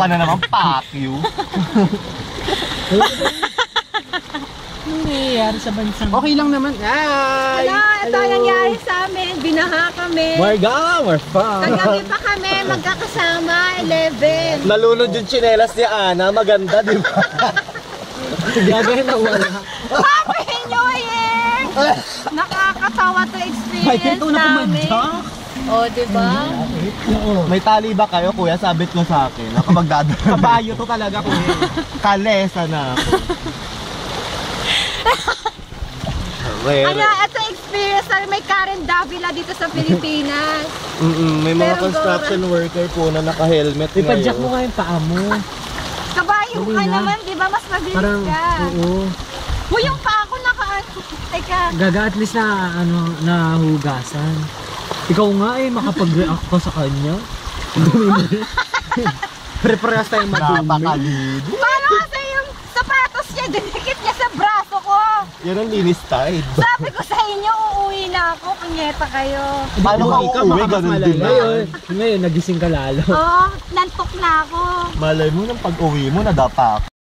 Ka na naman, fuck you. Ano nangyayari sa bansa? Okay lang naman. Hi! Hello, ito ang nangyari sa amin. Binaha kami. We're fun. Kagabi pa kami magkakasama, 11. Nalunod yung tsinelas ni Ana, maganda, di ba? Gagawin na wala. Happy New Year! Nakakatawa to experience namin. O, diba? May tali ba kayo, kuya? Sabit mo sa akin. Ako magdadala. Kabayo to talaga ko. Kalesa na ako. Ano, ito experience na may Karen Davila dito sa Pilipinas. May mga Pero construction worker po na naka-helmet Ipadyak mo nga yung paa mo. Kabayo Dali ka na. naman, di ba? Mas mabilis Parang, ka. oo. Uy, yung paa ko Teka. Gaga at least na, nahugasan. Ikaw nga makapag-react ka sa kanya. Pre-parehas tayong madumi. Napakalid. Paano kasi yung sapatos niya, dinikit niya sa braso ko. Yan ang linis tide. Sabi ko sa inyo, uuwi na ako. Punyeta kayo. Paano ka Ikaw, uuwi? baka mas Ganun malala. din na. Ngayon nagising ka lalo. Oo, nantok na ako. Malay mo nang pag-uwi mo, nadapa